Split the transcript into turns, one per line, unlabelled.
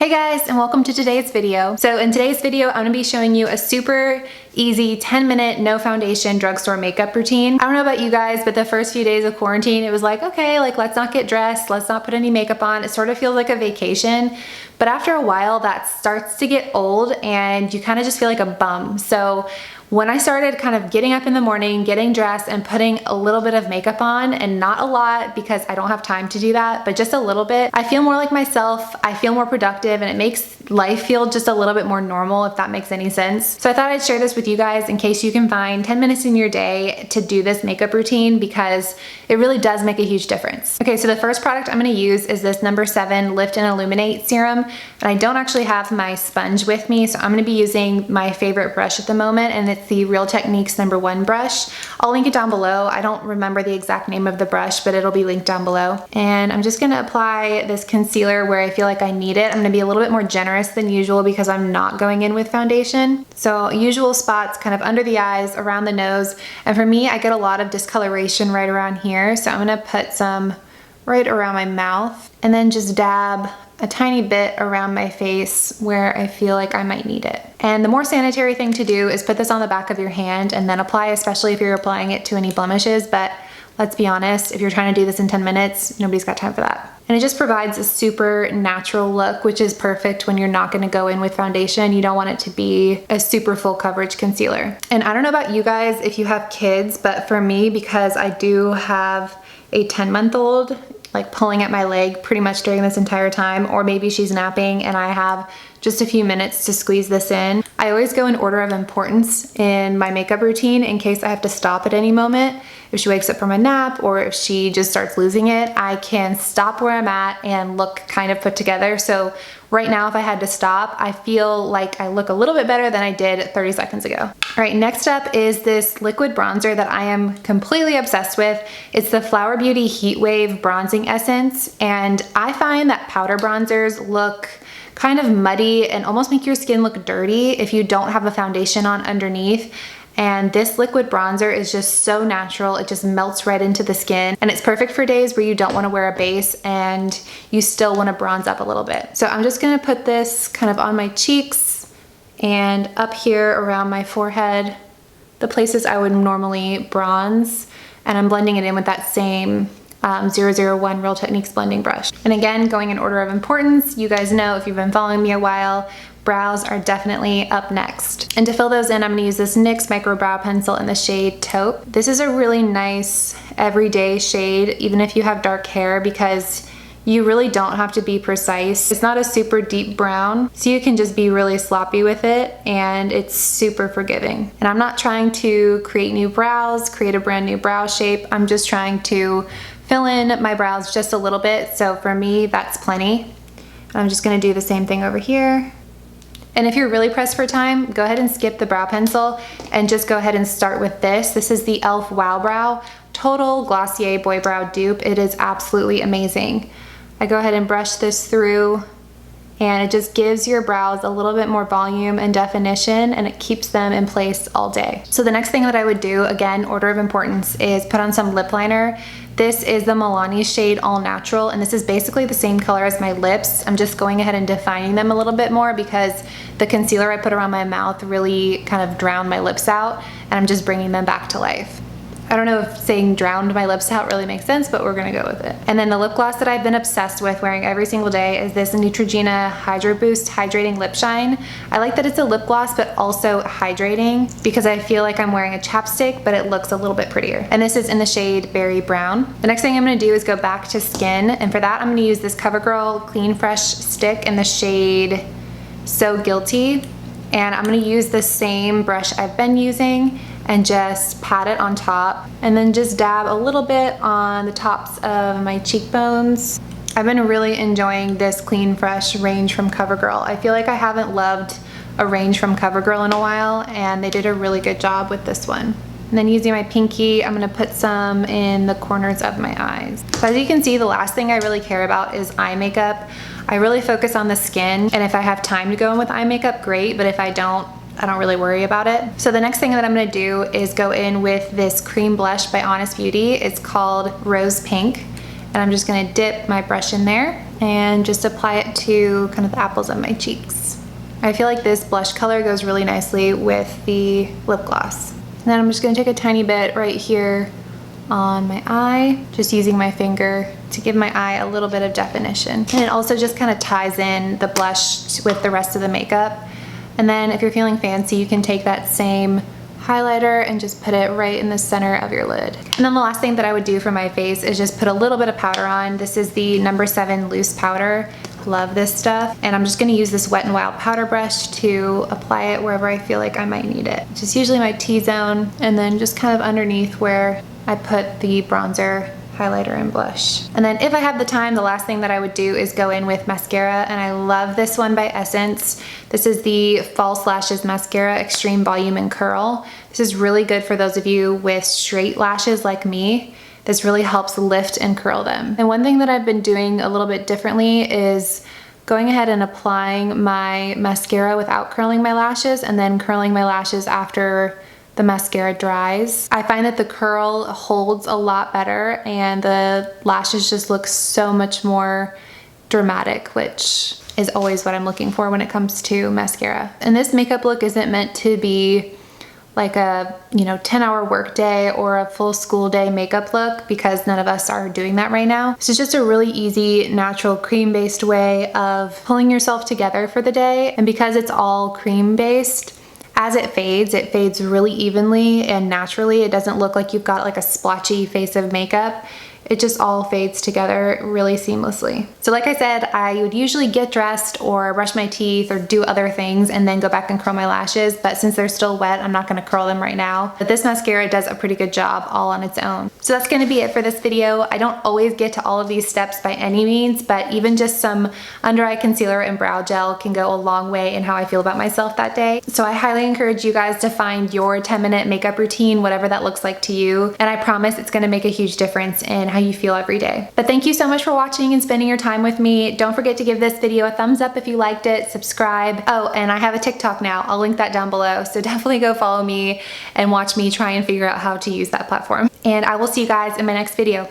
Hey guys, and welcome to today's video. So in today's video, I'm gonna be showing you a super easy 10-minute no foundation drugstore makeup routine. I don't know about you guys, but the first few days of quarantine, it was like, okay, let's not get dressed, let's not put any makeup on. It sort of feels like a vacation. But after a while, that starts to get old and you kind of just feel like a bum. So when I started kind of getting up in the morning, getting dressed and putting a little bit of makeup on, and not a lot because I don't have time to do that, but just a little bit, I feel more like myself, I feel more productive, and it makes life feel just a little bit more normal, if that makes any sense. So I thought I'd share this with you guys in case you can find 10 minutes in your day to do this makeup routine, because it really does make a huge difference. Okay, so the first product I'm gonna use is this number 7 Lift and Illuminate Serum, and I don't actually have my sponge with me, so I'm gonna be using my favorite brush at the moment, and it's the Real Techniques number 1 brush. I'll link it down below. I don't remember the exact name of the brush, but it'll be linked down below. And I'm just gonna apply this concealer where I feel like I need it. I'm gonna be a little bit more generous than usual because I'm not going in with foundation. So usual spots kind of under the eyes, around the nose. And for me, I get a lot of discoloration right around here. So I'm gonna put some right around my mouth and then just dab a tiny bit around my face where I feel like I might need it. And the more sanitary thing to do is put this on the back of your hand and then apply, especially if you're applying it to any blemishes. But let's be honest, if you're trying to do this in 10 minutes, nobody's got time for that. And it just provides a super natural look, which is perfect when you're not gonna go in with foundation. You don't want it to be a super full coverage concealer. And I don't know about you guys if you have kids, but for me, because I do have a 10-month-old, like pulling at my leg pretty much during this entire time, or maybe she's napping and I have just a few minutes to squeeze this in. I always go in order of importance in my makeup routine in case I have to stop at any moment. If she wakes up from a nap or if she just starts losing it, I can stop where I'm at and look kind of put together. So right now, if I had to stop, I feel like I look a little bit better than I did 30 seconds ago. All right, next up is this liquid bronzer that I am completely obsessed with. It's the Flower Beauty Heatwave Bronzing Essence, and I find that powder bronzers look kind of muddy and almost make your skin look dirty if you don't have a foundation on underneath. And this liquid bronzer is just so natural. It just melts right into the skin, and it's perfect for days where you don't want to wear a base and you still want to bronze up a little bit. So I'm just going to put this kind of on my cheeks and up here around my forehead, the places I would normally bronze, and I'm blending it in with that same 001 Real Techniques blending brush. And again, going in order of importance, you guys know if you've been following me a while, brows are definitely up next. And to fill those in, I'm gonna use this NYX Micro Brow Pencil in the shade Taupe. This is a really nice everyday shade, even if you have dark hair, because you really don't have to be precise. It's not a super deep brown, so you can just be really sloppy with it, and it's super forgiving. And I'm not trying to create new brows, create a brand new brow shape. I'm just trying to fill in my brows just a little bit. So for me, that's plenty. And I'm just gonna do the same thing over here. And if you're really pressed for time, go ahead and skip the brow pencil and just go ahead and start with this. This is the e.l.f. Wow Brow Total Glossier Boy Brow Dupe. It is absolutely amazing. I go ahead and brush this through, and it just gives your brows a little bit more volume and definition, and it keeps them in place all day. So the next thing that I would do, again, order of importance, is put on some lip liner. This is the Milani shade All Natural, and this is basically the same color as my lips. I'm just going ahead and defining them a little bit more because the concealer I put around my mouth really kind of drowned my lips out, and I'm just bringing them back to life. I don't know if saying drowned my lips out really makes sense, but we're gonna go with it. And then the lip gloss that I've been obsessed with wearing every single day is this Neutrogena Hydro Boost Hydrating Lip Shine. I like that it's a lip gloss, but also hydrating, because I feel like I'm wearing a chapstick, but it looks a little bit prettier. And this is in the shade Berry Brown. The next thing I'm gonna do is go back to skin, and for that I'm gonna use this Covergirl Clean Fresh Stick in the shade So Guilty. And I'm gonna use the same brush I've been using and just pat it on top, and then just dab a little bit on the tops of my cheekbones. I've been really enjoying this Clean Fresh range from Covergirl. I feel like I haven't loved a range from Covergirl in a while, and they did a really good job with this one. And then using my pinky, I'm gonna put some in the corners of my eyes. So as you can see, the last thing I really care about is eye makeup. I really focus on the skin, and if I have time to go in with eye makeup, great, but if I don't really worry about it. So the next thing that I'm gonna do is go in with this cream blush by Honest Beauty. It's called Rose Pink, And I'm just gonna dip my brush in there and just apply it to kind of the apples of my cheeks. I feel like this blush color goes really nicely with the lip gloss. And then I'm just gonna take a tiny bit right here on my eye, just using my finger to give my eye a little bit of definition. And it also just kind of ties in the blush with the rest of the makeup. And then if you're feeling fancy, you can take that same highlighter and just put it right in the center of your lid. And then the last thing that I would do for my face is just put a little bit of powder on. This is the No. 7 loose powder. Love this stuff. And I'm just gonna use this Wet n Wild powder brush to apply it wherever I feel like I might need it. Just usually my T-zone, and then just kind of underneath where I put the bronzer, highlighter, and blush. And then if I have the time, the last thing that I would do is go in with mascara, and I love this one by Essence. This is the False Lashes Mascara Extreme Volume and Curl. This is really good for those of you with straight lashes like me. This really helps lift and curl them. And one thing that I've been doing a little bit differently is going ahead and applying my mascara without curling my lashes, and then curling my lashes after the mascara dries. I find that the curl holds a lot better and the lashes just look so much more dramatic, which is always what I'm looking for when it comes to mascara. And this makeup look isn't meant to be like a 10-hour work day or a full school day makeup look, because none of us are doing that right now. This is just a really easy, natural, cream-based way of pulling yourself together for the day. And because it's all cream-based, as it fades really evenly and naturally. It doesn't look like you've got like a splotchy face of makeup. It just all fades together really seamlessly. So like I said, I would usually get dressed or brush my teeth or do other things and then go back and curl my lashes, but since they're still wet, I'm not gonna curl them right now. But this mascara does a pretty good job all on its own. So that's gonna be it for this video. I don't always get to all of these steps by any means, but even just some under eye concealer and brow gel can go a long way in how I feel about myself that day. So I highly encourage you guys to find your 10-minute makeup routine, whatever that looks like to you. And I promise it's gonna make a huge difference in how you feel every day. But thank you so much for watching and spending your time with me. Don't forget to give this video a thumbs up if you liked it, subscribe. Oh, and I have a TikTok now. I'll link that down below. So definitely go follow me and watch me try and figure out how to use that platform. And I will see you guys in my next video.